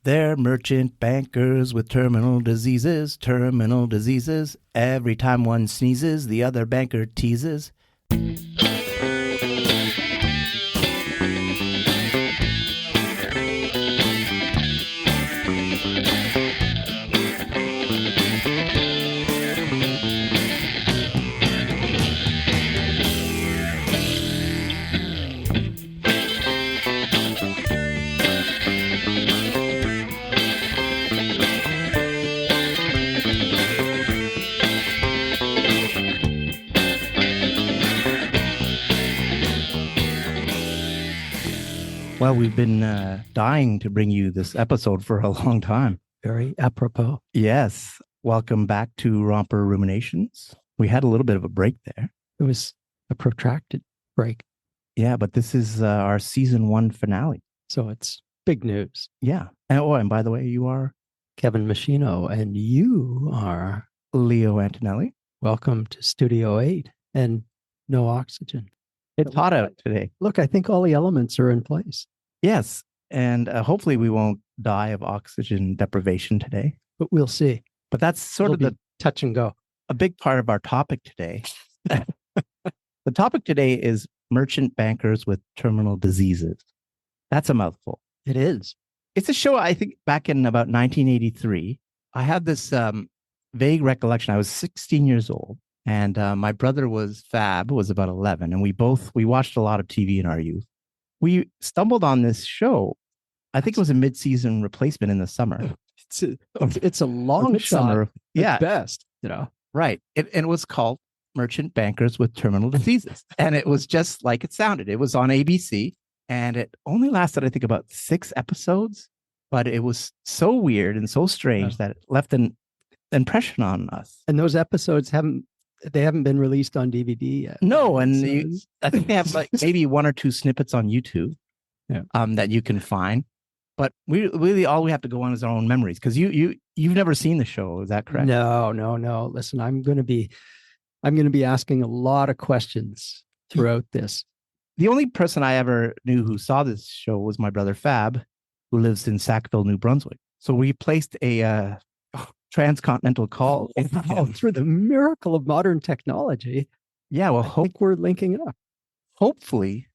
They're merchant bankers with terminal diseases, terminal diseases. Every time one sneezes, the other banker teases. Well, we've been dying to bring you this episode for a long time. Very apropos. Yes. Welcome back to Romper Ruminations. We had a little bit of a break there. It was a protracted break. Yeah, but this is our season 1 finale. So it's big news. Yeah. And by the way, you are Kevin Machino, and you are Leo Antonelli. Welcome to Studio 8 and no oxygen. It's hot out today. Look, I think all the elements are in place. Yes. And hopefully we won't die of oxygen deprivation today. But we'll see. But that's sort of the touch and go. A big part of our topic today. The topic today is merchant bankers with terminal diseases. That's a mouthful. It is. It's a show, I think, back in about 1983. I had this vague recollection. I was 16 years old. And my brother was about 11, and we watched a lot of TV in our youth. We stumbled on this show. I think it was a mid-season replacement in the summer. It's a long shot, at best, Right. It was called Merchant Bankers with Terminal Diseases, and it was just like it sounded. It was on ABC, and it only lasted, I think, about 6 episodes, but it was so weird and so strange that it left an impression on us. And those episodes haven't been released on DVD yet. No, and I think they have like maybe 1 or 2 snippets on YouTube that you can find. But we really all we have to go on is our own memories, because you've never seen the show, is that correct? No. Listen, I'm going to be asking a lot of questions throughout this. The only person I ever knew who saw this show was my brother Fab, who lives in Sackville, New Brunswick. So we placed a transcontinental call through the miracle of modern technology. Yeah, well, I think we're linking up. Hopefully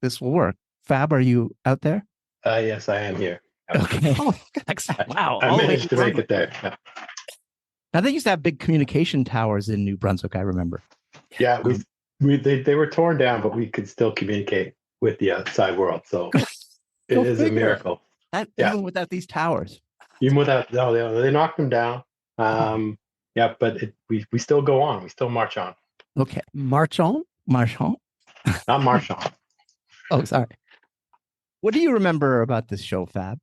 this will work. Fab, are you out there? Yes, I am here. Okay. Wow. I managed to make it there. Yeah. Now, they used to have big communication towers in New Brunswick, I remember. Yeah, they were torn down, but we could still communicate with the outside world. So it is a miracle. Even without these towers. Even without, they knocked them down. But we still go on. We still march on. Okay. March on? March on? Not march on. Oh, sorry. What do you remember about this show, Fab?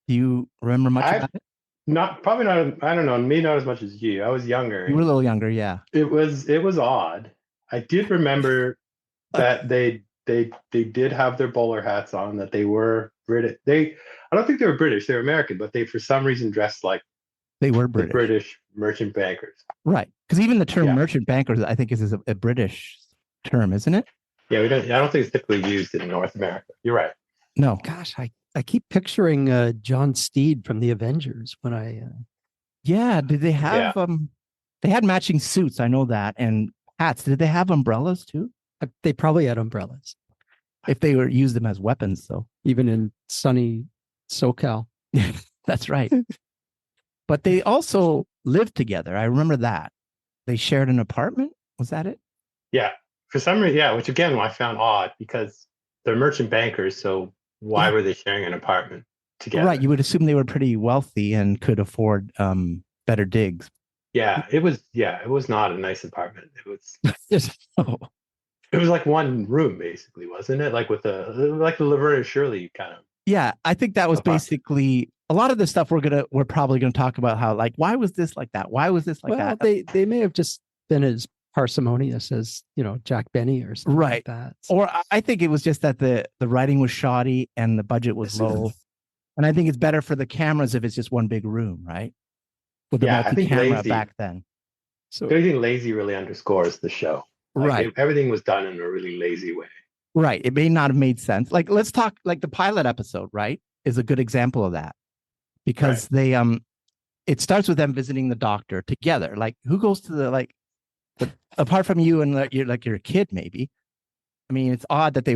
Do you remember much about it? Probably not. I don't know. Maybe not as much as you. I was younger. You were a little younger, yeah. It was odd. I did remember that they did have their bowler hats on. That they were British. I don't think they were British. They were American, but they for some reason dressed like they were British. The British merchant bankers. Right, because even the term merchant bankers, I think, is a British term, isn't it? Yeah, I don't think it's typically used in North America. You're right. No. Gosh, I keep picturing John Steed from the Avengers when I. Yeah, did they have they had matching suits, I know that, and hats. Did they have umbrellas too? They probably had umbrellas. If they used them as weapons, though. Even in sunny SoCal. That's right. But they also lived together. I remember that. They shared an apartment. Was that it? Yeah. For some reason, which again, I found odd because they're merchant bankers. So why were they sharing an apartment together? Right. You would assume they were pretty wealthy and could afford better digs. Yeah. It was not a nice apartment. It was It was like one room, basically, wasn't it? Like with like the Laverne and Shirley kind of. Yeah, I think that was basically a lot of the stuff we're probably going to talk about. How, like, why was this like that? Why was this like that? They may have just been as parsimonious as Jack Benny or something like that. Or I think it was just that the writing was shoddy and the budget was low. And I think it's better for the cameras if it's just one big room, right? With the multi-camera back then. So I think lazy really underscores the show. Right. Everything was done in a really lazy way. Right. It may not have made sense. Like, let's talk, like the pilot episode, right, is a good example of that. because it starts with them visiting the doctor together. Like, who goes to apart from you and you're a kid, maybe. I mean, it's odd that they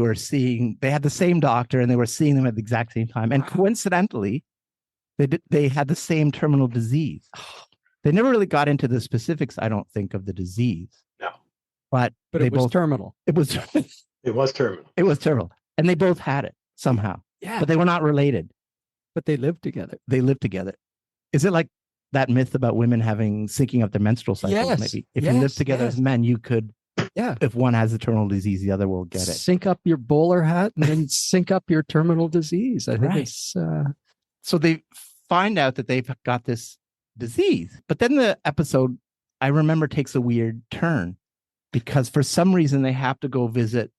had the same doctor and they were seeing them at the exact same time. And coincidentally, they had the same terminal disease. They never really got into the specifics, I don't think, of the disease. No. But it was terminal. It was terminal. It was terminal. And they both had it somehow. Yeah. But they were not related. But they lived together. They lived together. Is it like that myth about women syncing up their menstrual cycles? Yes. Maybe if you live together as men, you could. Yeah. If one has the terminal disease, the other will get it. Sync up your bowler hat and then sync up your terminal disease. I think it's. So they find out that they've got this disease, but then the episode, I remember, takes a weird turn because for some reason they have to go visit.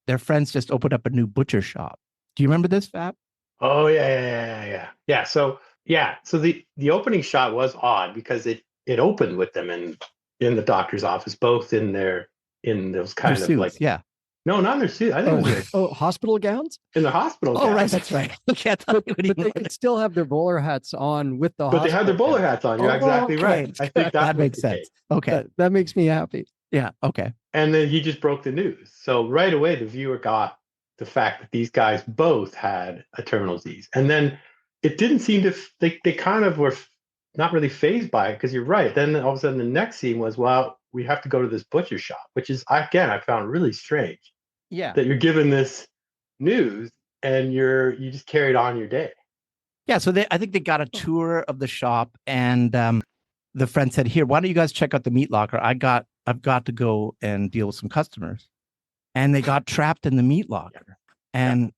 Their friends just opened up a new butcher shop. Do you remember this, Fab? Oh yeah. So the opening shot was odd because it opened with them in the doctor's office, both in those kind Their of suits, like yeah. No, not in their suit. I think it was hospital gowns? in the hospital. Oh, gowns. right, that's right. Okay, I thought But they could still have their bowler hats on with the But they had their bowler gown. hats on. You're exactly okay. right. I think that makes sense. Okay. That makes me happy. Yeah. Okay. And then he just broke the news. So right away, the viewer got the fact that these guys both had a terminal disease. And then it didn't seem to, they kind of were not really fazed by it because you're right. Then all of a sudden the next scene was, well, we have to go to this butcher shop, which is, again, I found really strange. Yeah. That you're given this news and you just carried on your day. Yeah. So I think they got a tour of the shop and the friend said, here, why don't you guys check out the meat locker? I've got to go and deal with some customers. And they got trapped in the meat locker. And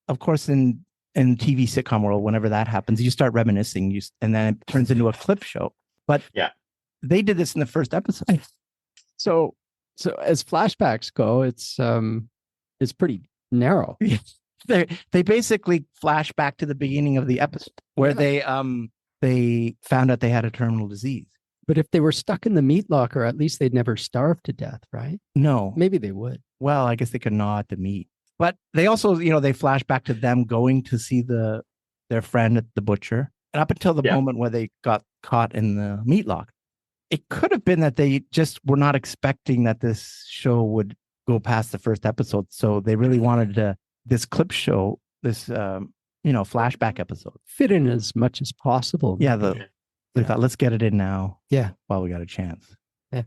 of course, in TV sitcom world, whenever that happens, you start reminiscing, and then it turns into a clip show. But they did this in the first episode. So as flashbacks go, it's pretty narrow. They basically flash back to the beginning of the episode where they found out they had a terminal disease. But if they were stuck in the meat locker, at least they'd never starve to death, right? No. Maybe they would. Well, I guess they could gnaw at the meat. But they also, they flash back to them going to see their friend at the butcher. And up until the moment where they got caught in the meat locker. It could have been that they just were not expecting that this show would go past the first episode. So they really wanted this clip show, this, flashback episode. Fit in as much as possible. Yeah. They thought, let's get it in now. Yeah. While we got a chance. Yeah.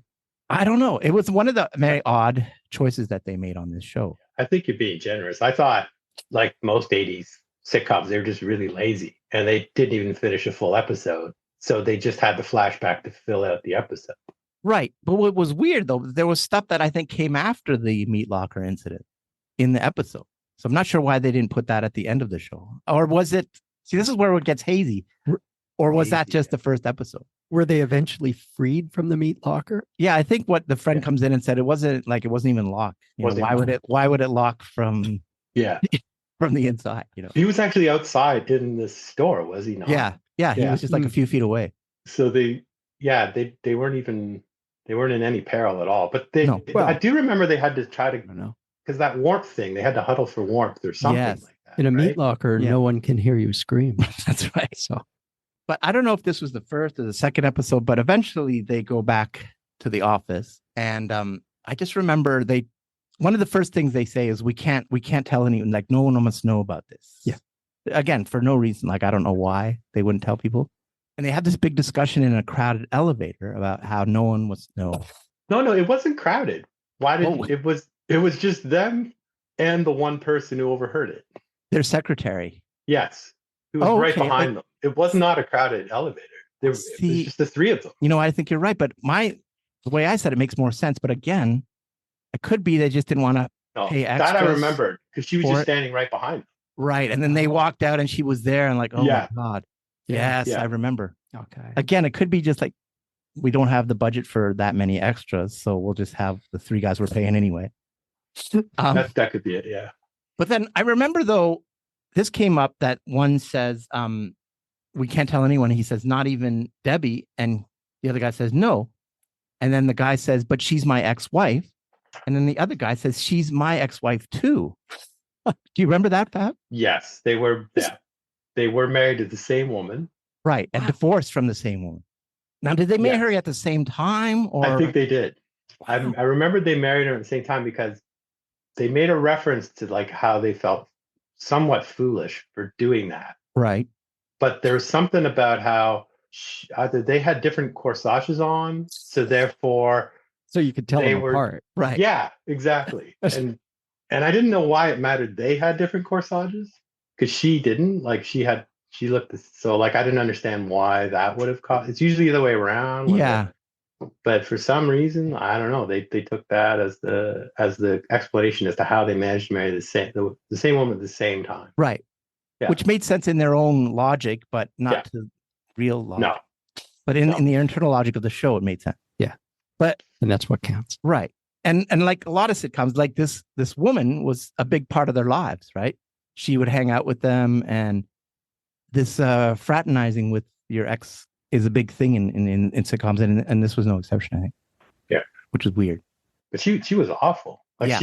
I don't know. It was one of the very odd choices that they made on this show. I think you're being generous. I thought, like most 80s sitcoms, they were just really lazy and they didn't even finish a full episode. So they just had the flashback to fill out the episode. Right. But what was weird, though, there was stuff that I think came after the meat locker incident in the episode. So I'm not sure why they didn't put that at the end of the show. Or was it? See, this is where it gets hazy. Or was that just the first episode? Were they eventually freed from the meat locker? Yeah, I think what the friend comes in and said, it wasn't even locked. Why would it lock from from the inside? He was actually outside in the store, was he not? Yeah. He was just like a few feet away. So they weren't in any peril at all. But I do remember they had to try to, because that warmth thing, they had to huddle for warmth or something like that. In a meat locker, no one can hear you scream. That's right. So. But I don't know if this was the first or the second episode, but eventually they go back to the office. And I just remember one of the first things they say is we can't tell anyone, like no one must know about this. Yeah. Again, for no reason. Like, I don't know why they wouldn't tell people. And they had this big discussion in a crowded elevator about how no one must know. No, it wasn't crowded. Why did it was just them and the one person who overheard it. Their secretary. Yes. Who was right behind them. It was not a crowded elevator. It was just the three of them. I think you're right. But the way I said it makes more sense. But again, it could be they just didn't want to pay extras. That I remembered because she was just standing right behind them. Right. And then they walked out and she was there and like, oh my God. Yeah. Yes, I remember. Okay. Again, it could be just like, we don't have the budget for that many extras. So we'll just have the three guys we're paying anyway. That could be it. Yeah. But then I remember, though, this came up that one says, we can't tell anyone. He says, not even Debbie. And the other guy says, no. And then the guy says, but she's my ex-wife. And then the other guy says, she's my ex-wife too. Do you remember that, Pat? Yes, they were. Yeah, they were married to the same woman. Right. And divorced from the same woman. Now, did they marry at the same time? Or I think they did. I remember they married her at the same time because they made a reference to like how they felt somewhat foolish for doing that. right. But there was something about how either they had different corsages on, so therefore So you could tell they them were apart. Right. Yeah, exactly. And I didn't know why it mattered they had different corsages because she didn't. Like she looked so like I didn't understand why that would have caused. It's usually the other way around. Yeah. But for some reason, I don't know. They took that as the explanation as to how they managed to marry the same woman at the same time. Right. Yeah. Which made sense in their own logic, but not Yeah. to real logic. No. But in the internal logic of the show, it made sense. Yeah. But And that's what counts. right. And like a lot of sitcoms, like this woman was a big part of their lives, right? She would hang out with them, and this fraternizing with your ex is a big thing in sitcoms, and this was no exception, I think. Yeah. Which was weird. But she was awful. Like Yeah.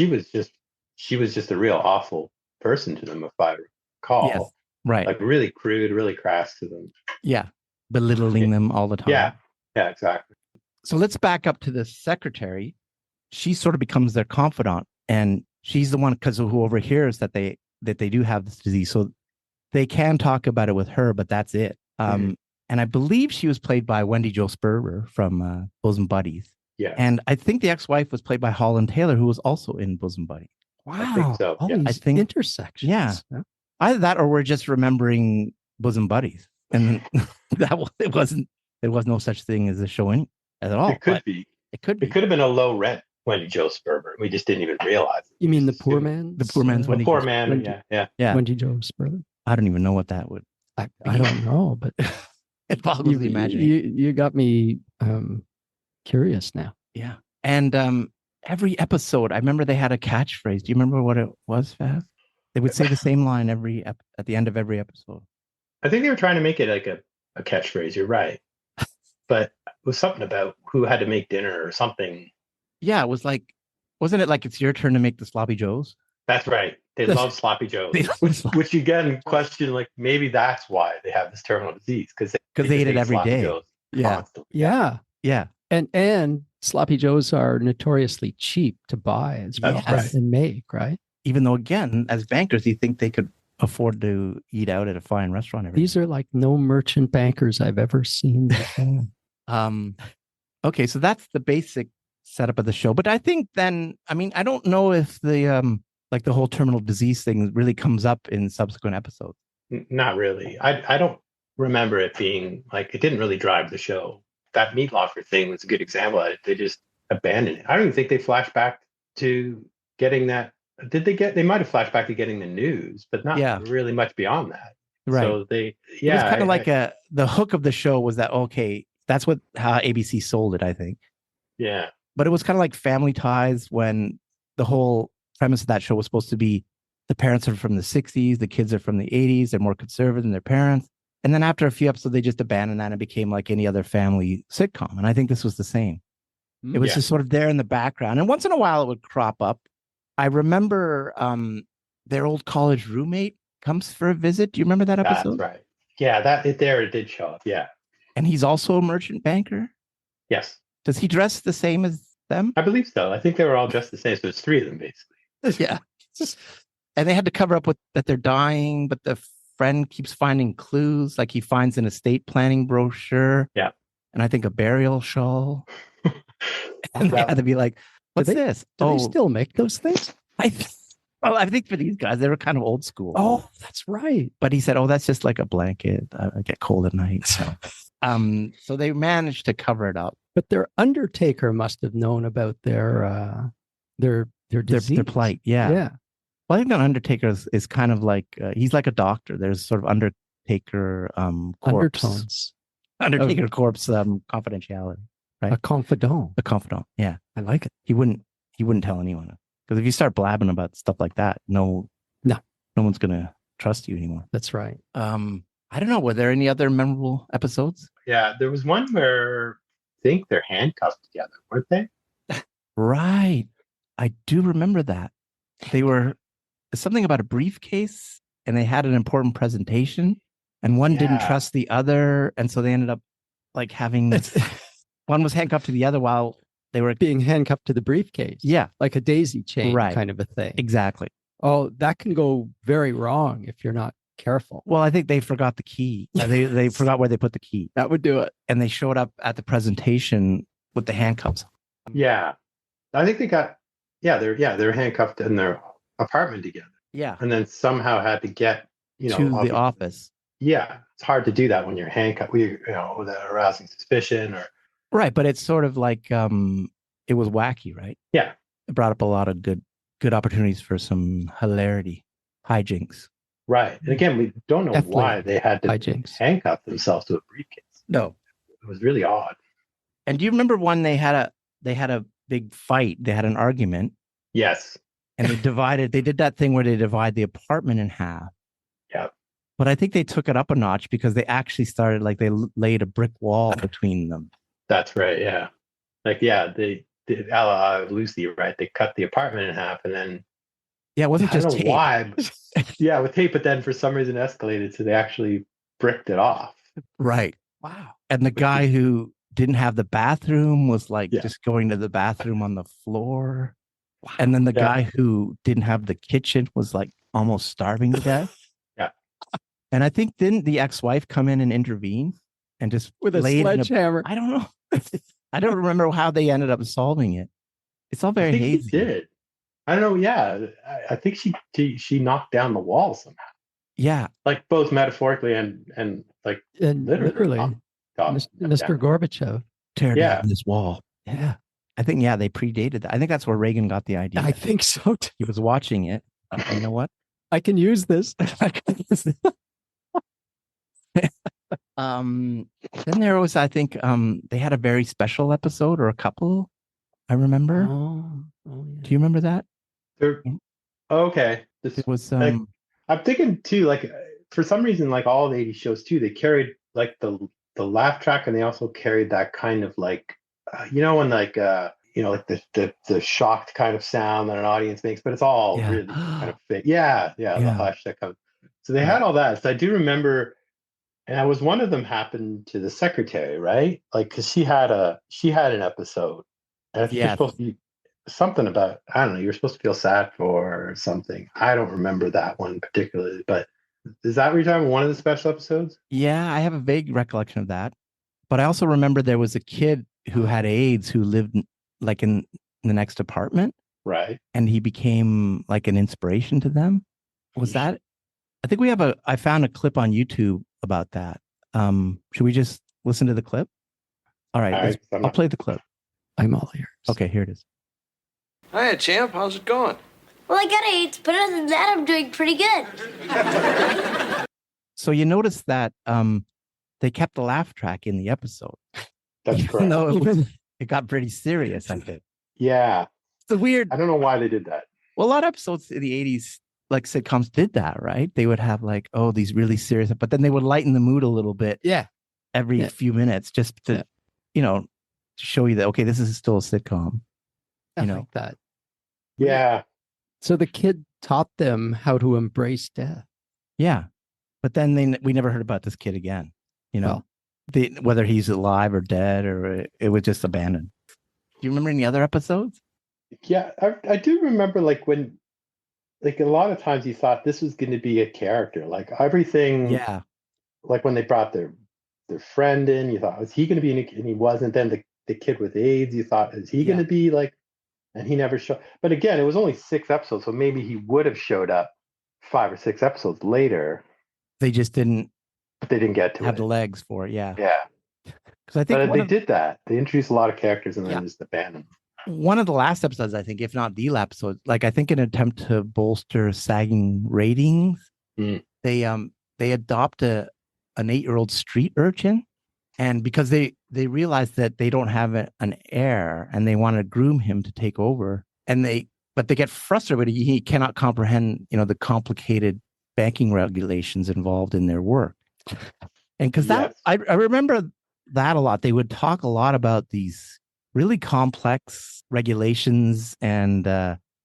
she was just a real awful person to them, if I recall. Yes. Right. Like really crude, really crass to them. Yeah. Belittling them all the time. Yeah. Yeah, exactly. So let's back up to the secretary. She sort of becomes their confidant, and she's the one because who overhears that they do have this disease. So they can talk about it with her, but that's it. And I believe she was played by Wendy Jo Sperber from Bosom Buddies. Yeah. And I think the ex-wife was played by Holland Taylor, who was also in Bosom Buddies. Wow. I think so. All Yeah. these I think- intersections. Yeah. Either that or we're just remembering Bosom Buddies. And it was no such thing as a show at all. It could be. It could be. It could have been a low rent Wendy Jo Sperber. We just didn't even realize it. You mean the poor man? The poor man's The Wendy poor Jo- man. Wendy- Yeah. Wendy Jo Sperber. I don't even know what that would. I don't know, but It boggles the imagination. you got me curious now. Yeah. And every episode, I remember they had a catchphrase. Do you remember what it was, Faz? They would say the same line at the end of every episode. I think they were trying to make it like a catchphrase. You're right. But it was something about who had to make dinner or something. Yeah, it was like, wasn't it like it's your turn to make the sloppy joes? That's right. They love sloppy joes. They love sloppy- Which again, question like maybe that's why they have this terminal disease because they just eat it eat every sloppy day. joes Yeah. constantly. Yeah. Yeah. And sloppy joes are notoriously cheap to buy as well That's right. and make, right? Even though, again, as bankers, you think they could afford to eat out at a fine restaurant every These are like no merchant bankers I've ever seen before. Okay, so that's the basic setup of the show. But I think then, I mean, I don't know if the like the whole terminal disease thing really comes up in subsequent episodes. Not really. I don't remember it being like it didn't really drive the show. That meat locker thing was a good example of it. They just abandoned it. I don't even think they flashed back to getting that. Did they get? They might have flashed back to getting the news, but not really much beyond that. Right. So they, It was kind of like the hook of the show was that, okay, that's how ABC sold it, I think. Yeah. But it was kind of like Family Ties when the whole premise of that show was supposed to be the parents are from the 60s, the kids are from the 80s, they're more conservative than their parents. And then after a few episodes, they just abandoned that and it became like any other family sitcom. And I think this was the same. It was just sort of there in the background. And once in a while it would crop up. I remember their old college roommate comes for a visit. Do you remember that episode? That's right. Yeah, it did show up. Yeah. And he's also a merchant banker. Yes. Does he dress the same as them? I believe so. I think they were all dressed the same. So it's three of them basically. Yeah. And they had to cover up that they're dying, but the friend keeps finding clues. Like he finds an estate planning brochure. Yeah. And I think a burial shawl. And they had to be like, what's this? Do they still make those things? I think for these guys, they were kind of old school. Oh, that's right. But he said, oh, that's just like a blanket. I get cold at night. So they managed to cover it up. But their undertaker must have known about their disease. Their plight. Yeah. Yeah. Well, I think an undertaker is kind of like, he's like a doctor. There's sort of undertaker corpse. Undertones. Undertaker corpse confidentiality. Right? A confidant. A confidant. Yeah. I like it. He wouldn't tell anyone. Because if you start blabbing about stuff like that, no one's gonna trust you anymore. That's right. I don't know. Were there any other memorable episodes? Yeah, there was one where I think they're handcuffed together, weren't they? Right. I do remember that. They were something about a briefcase and they had an important presentation and one didn't Yeah. trust the other, and so they ended up like having one was handcuffed to the other while they were being handcuffed to the briefcase. Yeah. Like a daisy chain Right. kind of a thing. Exactly. Oh, that can go very wrong if you're not careful. Well, I think they forgot the key. They forgot where they put the key, That would do it. and they showed up at the presentation with the handcuffs. Yeah. I think they got, they're handcuffed in their apartment together. Yeah. And then somehow had to get, To the obviously- office. Yeah. It's hard to do that when you're handcuffed, without arousing suspicion or. Right. But it's sort of like it was wacky, right? Yeah. It brought up a lot of good opportunities for some hilarity, hijinks. Right. And again, we don't know Definitely why they had to hijinks. handcuff themselves to a briefcase. No. It was really odd. And do you remember when they had a big fight? They had an argument, Yes. and they did that thing where they divide the apartment in half. Yeah. But I think they took it up a notch because they actually started like they laid a brick wall between them. That's right. Yeah. Like, they did a la Lucy, right? They cut the apartment in half and then Yeah, it wasn't I don't just know tape. why. Yeah, with tape, but then for some reason escalated. So they actually bricked it off. Right. Wow. And the guy who didn't have the bathroom was like Yeah. just going to the bathroom on the floor. And then the Yeah. guy who didn't have the kitchen was like almost starving to death. Yeah. And I think didn't the ex-wife come in and intervene and just With a laid in sledgehammer. I don't know. I don't remember how they ended up solving it. It's all I very think he hazy. did. I don't know. Yeah, I think she knocked down the wall somehow, Yeah. like both metaphorically and like And literally, knocked Mr. down. Gorbachev. Tear Yeah. down this wall. Yeah, I think, they predated that. I think that's where Reagan got the idea. I think so too. He was watching it. You know what? I can use this. Then there was, I think, they had a very special episode or a couple. I remember. Oh, yeah. Do you remember that? Okay, this It was I'm thinking too. Like for some reason, like all the '80s shows too, they carried like the laugh track, and they also carried that kind of like when like like the shocked kind of sound that an audience makes, but it's all Yeah. really kind of fake. Yeah, the Yeah. hush that comes. So they had all that. So I do remember, and I was one of them happened to the secretary, right? Like because she had an episode, and I think you're Yeah. supposed to be something about, I don't know, you're supposed to feel sad for something. I don't remember that one particularly, but is that what you're talking about? One of the special episodes? Yeah, I have a vague recollection of that. But I also remember there was a kid who had AIDS who lived like in the next apartment, Right. and he became like an inspiration to them. Was that? I think I found a clip on YouTube about that. Should we just listen to the clip? All right, All right, I'll play the clip. I'm all ears. Okay, here it is. Hiya, champ. How's it going? Well, I got AIDS, but other than that, I'm doing pretty good. So you notice that they kept the laugh track in the episode. That's Even correct. though it got pretty serious, I think. Yeah. It's a weird. I don't know why they did that. Well, a lot of episodes in the 80s, like sitcoms, did that, right? They would have like, these really serious, but then they would lighten the mood a little bit Yeah. every Yeah. few minutes just to, to show you that, okay, this is still a sitcom. I You know. like that. Yeah. So the kid taught them how to embrace death. Yeah. But then we never heard about this kid again, Well. whether he's alive or dead or it was just abandoned. Do you remember any other episodes? Yeah. I do remember like when, like a lot of times you thought this was going to be a character, like everything. Yeah. Like when they brought their friend in, you thought, was he going to be in it? And he wasn't. Then the kid with AIDS, you thought, is he going to be like, and he never showed. But again, it was only 6 episodes. So maybe he would have showed up 5 or 6 episodes later. They just didn't But they didn't get to have it. the legs for it. Yeah. Yeah. Because I think But they did that. They introduced a lot of characters and then just abandoned them. one of the last episodes, I think, if not the last episode, like I think in an attempt to bolster sagging ratings, they adopt an 8-year-old street urchin, and because they realize that they don't have an heir and they want to groom him to take over, but they get frustrated. He cannot comprehend, the complicated banking regulations involved in their work, and because I remember that a lot. They would talk a lot about these really complex regulations and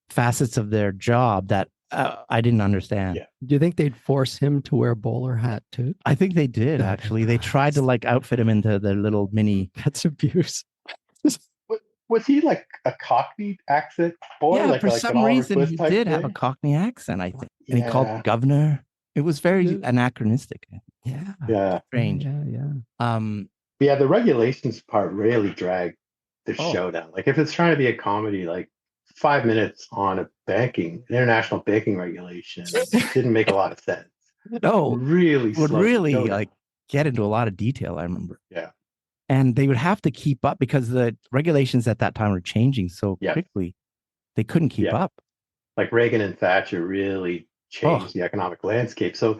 facets of their job that I didn't understand. Yeah. Do you think they'd force him to wear a bowler hat too? I think they did actually. They tried to like outfit him into their little mini. That's abuse. Was he like a Cockney accent boy? Yeah, like for like an some Oliver reason Twist he type did have a thing? Cockney accent, I think, and he Yeah. called governor. It was very Yeah. anachronistic, Yeah. Yeah. strange. Yeah. Yeah, the regulations part really dragged the Oh. show down. Like if it's trying to be a comedy, like 5 minutes on a international banking regulation didn't make a lot of sense. No, Really would slowed the really show down. like get into a lot of detail. I remember. Yeah. And they would have to keep up because the regulations at that time were changing so Yeah. quickly. They couldn't keep Yeah. up. Like Reagan and Thatcher really changed the economic landscape. So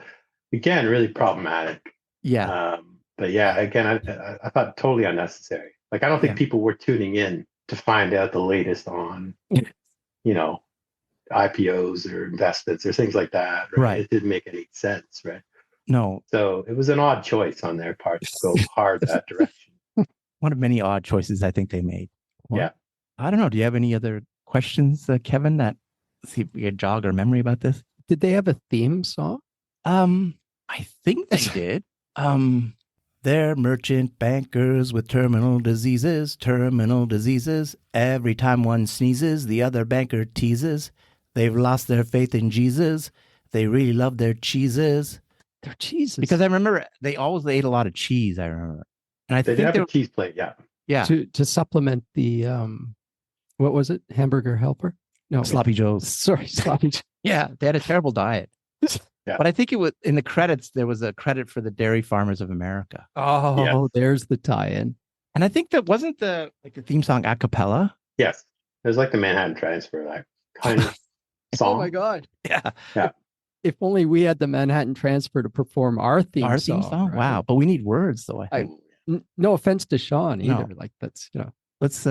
again, really problematic. Yeah. But yeah, again, I thought totally unnecessary. Like I don't think Yeah. people were tuning in to find out the latest on, IPOs or investments or things like that. Right. It didn't make any sense, right? No, So it was an odd choice on their part to go hard that direction. one of many odd choices I think they made. Yeah. I don't know. Do you have any other questions, Kevin, that see if we can jog our memory about this? Did they have a theme song? I think they did. They're merchant bankers with terminal diseases. Every time one sneezes, the other banker teases. They've lost their faith in Jesus. They really love their cheeses. Their cheeses. Because I remember they always ate a lot of cheese, I remember. And I They think did have they a cheese plate, yeah. yeah, to supplement the what was it? Hamburger helper? No, sloppy joes. sorry, sloppy. Yeah, they had a terrible diet. Yeah. But I think it was in the credits, there was a credit for the Dairy Farmers of America. Oh, Yeah. there's the tie-in. And I think that wasn't the theme song a cappella. Yes. It was like the Manhattan Transfer, that kind of song. Oh my god! Yeah. If only we had the Manhattan Transfer to perform our theme Our song. theme song. right? Wow. But we need words though, I think. No offense to Sean No. either. Like that's Let's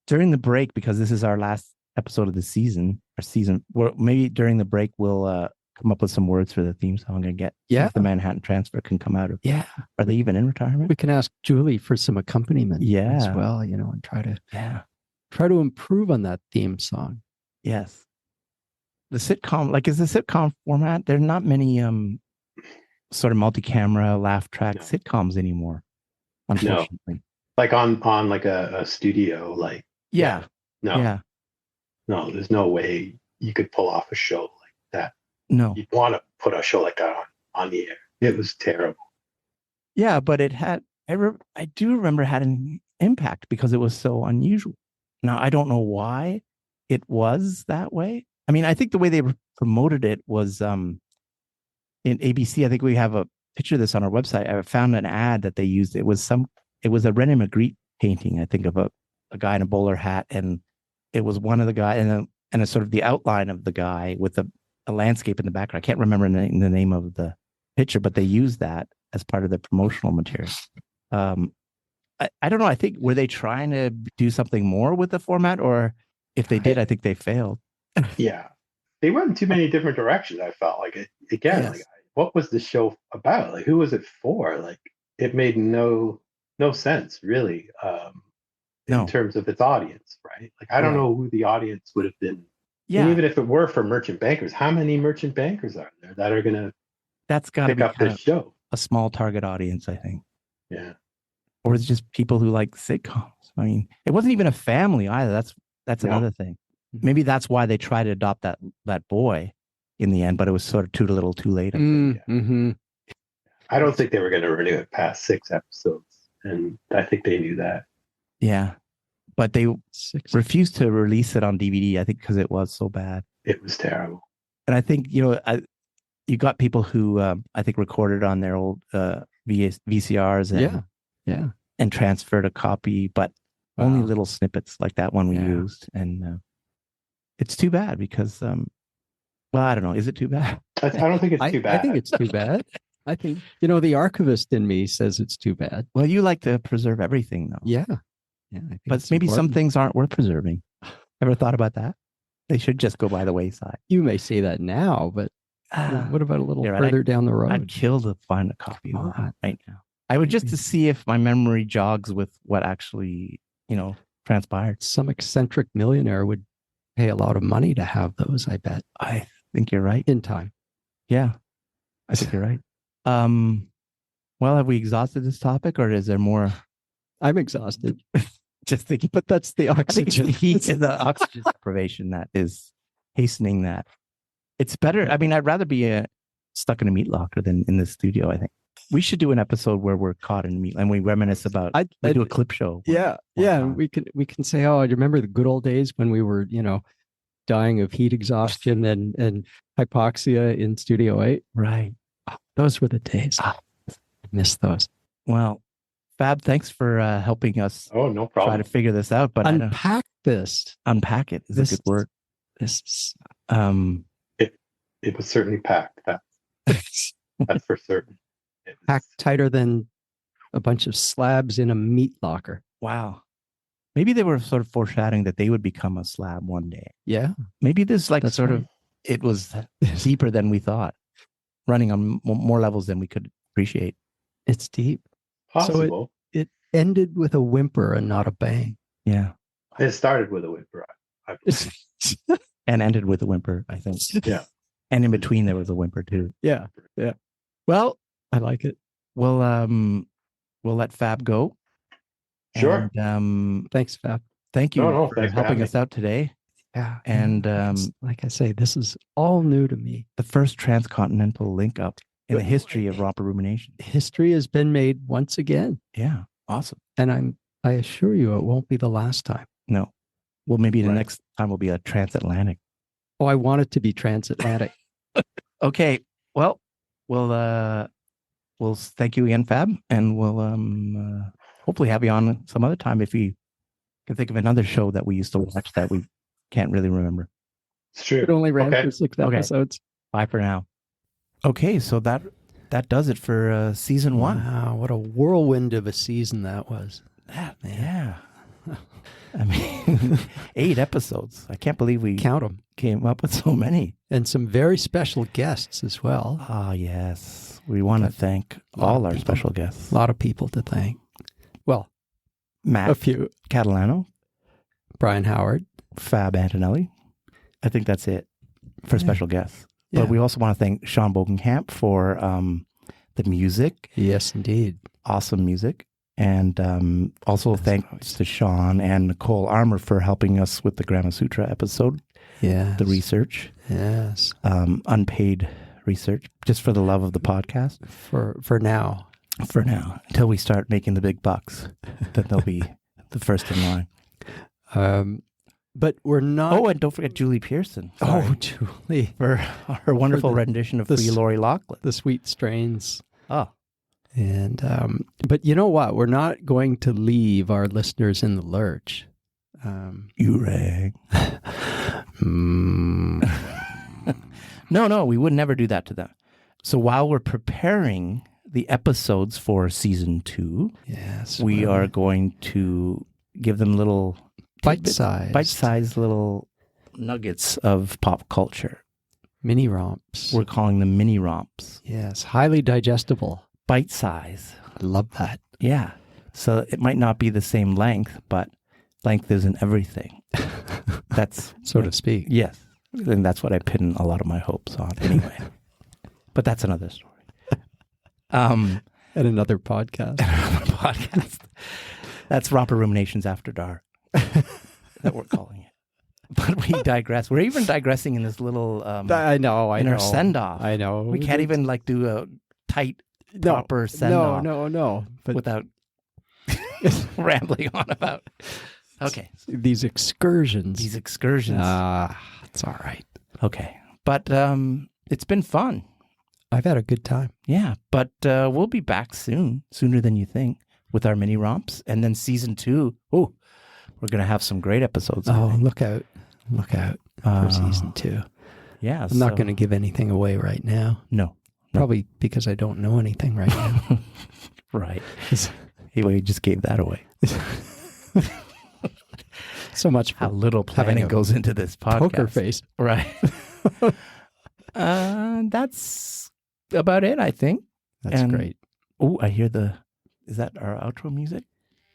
during the break, because this is our last episode of the season, maybe during the break we'll come up with some words for the theme song and get if the Manhattan Transfer can come out of. Yeah. Are they even in retirement? We can ask Julie for some accompaniment as Yeah. well, and try to improve on that theme song. Yes. The sitcom, is the sitcom format, there are not many sort of multi-camera laugh track No. sitcoms anymore, unfortunately. Like on like a studio, like Yeah. no, Yeah. no, there's no way you could pull off a show like that. No. You'd want to put a show like that on the air. It was terrible. Yeah, but it had, I do remember it had an impact because it was so unusual. Now, I don't know why it was that way. I mean, I think the way they promoted it was in ABC. I think we have a picture of this on our website. I found an ad that they used. It was a René Magritte painting, I think, of a guy in a bowler hat. And it was one of the guy and a sort of the outline of the guy with a landscape in the background. I can't remember the name of the picture, but they used that as part of the promotional material. I don't know. I think, were they trying to do something more with the format, or if they did, I think they failed. Yeah, they went in too many different directions. I felt like again. Yes. Like, what was the show about? Like, who was it for? Like, it made no sense really. No. In terms of its audience, right? Like, I don't know who the audience would have been. Yeah. And even if it were for merchant bankers, how many merchant bankers are there that are going to That's got to pick be up kind this of show? a small target audience, I think. Yeah. Or it's just people who like sitcoms. I mean, it wasn't even a family either. That's No. another thing. Maybe that's why they tried to adopt that boy in the end, but it was sort of too little, too late. I think. Mm-hmm. I don't think they were going to renew it past 6 episodes, and I think they knew that. Yeah, but they 6. refused to release it on DVD. I think because it was so bad. It was terrible. And I think you got people who I think recorded on their old VCRs and transferred a copy, but only little snippets like that one we used. And it's too bad because, well, I don't know. Is it too bad? I don't think it's too bad. I think it's too bad. I think, the archivist in me says it's too bad. Well, you like to preserve everything, though. Yeah. I think But it's maybe some important. things aren't worth preserving. Ever thought about that? They should just go by the wayside. You may say that now, but what about a little You're right. further down the road? I'd kill to find a copy of Come that on. right now. I would just to see if my memory jogs with what actually, transpired. Some eccentric millionaire would pay a lot of money to have those, I bet. I think you're right. in time. Yeah, I think you're right. Well, have we exhausted this topic, or is there more? I'm exhausted, Just thinking, but that's the I think it's oxygen. the heat and the oxygen deprivation that is hastening that. It's better. I mean, I'd rather be stuck in a meat locker than in the studio. I think we should do an episode where we're caught in meat and we reminisce about. We do a clip show. Yeah, one yeah. time. We can say, oh, do you remember the good old days when we were, dying of heat exhaustion and hypoxia in Studio 8? Right. Those were the days. I miss those. Well, Fab, thanks for helping us Oh, no try problem. to figure this out. But Unpack this. unpack it is This- a good word. This is It was certainly packed. That's for certain. It was- packed tighter than a bunch of slabs in a meat locker. Wow. Maybe they were sort of foreshadowing that they would become a slab one day. Yeah. Maybe this That's sort right. of it was deeper than we thought, running on more levels than we could appreciate. It's deep. Possible. It ended with a whimper and not a bang. Yeah. It started with a whimper. I believe. And ended with a whimper, I think. Yeah. And in between there was a whimper too. Yeah. Yeah. Well, I like it. We'll let Fab go. Sure. And Thanks, Fab. thank you No, for thanks for helping having us out today. Yeah. And like I say, this is all new to me. the first transcontinental link up in the history of Romper Rumination. History has been made once again. Yeah. Awesome. And I assure you it won't be the last time. No. Well, maybe the Right. next time will be a transatlantic. Oh, I want it to be transatlantic. Okay. Well, we'll thank you again, Fab, and we'll hopefully have you on some other time if you can think of another show that we used to watch that we can't really remember. It's true. It only ran Okay. for 6 Okay. episodes. Bye for now. Okay, so that does it for season 1. Wow, what a whirlwind of a season that was. Yeah. I mean, 8 episodes. I can't believe we Count them. came up with so many. And some very special guests as well. Ah, yes. We want to Got thank a lot all of our people. special guests. A lot of people to thank. Well, a Matt few. Catalano, Brian Howard. Fab Antonelli. I think that's it for Yeah. special guests. Yeah. But we also want to thank Sean Bogenkamp for the music, Yes, indeed. awesome music. And also That's thanks always- to Sean and Nicole Armour for helping us with the Grama Sutra episode, Yes. the research, Yes. unpaid research, just for the love of the podcast For now. for now, until we start making the big bucks. Then they'll be the first in line. But we're not. Oh, and don't forget Julie Pearson. Sorry. Oh, Julie. For her wonderful the- rendition of the Free s- Lori Loughlin. The sweet strains. Oh, And but you know what? We're not going to leave our listeners in the lurch. you rang. mm, No, we would never do that to them. So while we're preparing the episodes for season 2, yes, we we're are going to give them little bite-sized little nuggets of pop culture. mini romps. We're calling them mini romps. Yes, highly digestible. Bite size. I love that. Yeah. So it might not be the same length, but length isn't everything. That's So to speak. yes. And that's what I pin a lot of my hopes on anyway. But that's another story. At another podcast. Podcast. That's Romper Ruminations After Dark that we're calling it. But we digress. We're even digressing in this little I know. in our send off. I know. We can't even do a tight proper send off No. But without rambling on about. Okay, these excursions. these excursions. It's all right. Okay, but it's been fun. I've had a good time. Yeah, but we'll be back soon, sooner than you think, with our mini romps, and then season 2. Oh, we're gonna have some great episodes. I Oh, think. look out for season 2. Yeah, I'm not going to give anything away right now. No, Probably because I don't know anything right now. right. Anyway, we just gave that away. So much How for little planning a goes into this podcast. poker face. Right. That's about it, I think. That's And- great. Oh, I hear is that our outro music?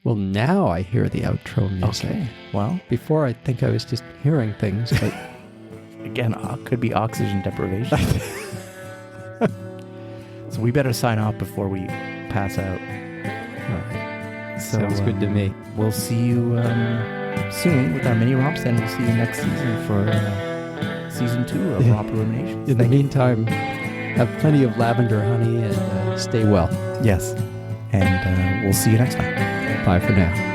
Well, now I hear the outro music. Okay. Well, Before I think I was just hearing things, but again, could be oxygen deprivation. So we better sign off before we pass out. So, Sounds good to me. We'll see you soon with our mini romps, and we'll see you next season for season 2 of Romp Ruminations. In the meantime, have plenty of lavender honey and stay well. Yes. And we'll see you next time. Bye for now.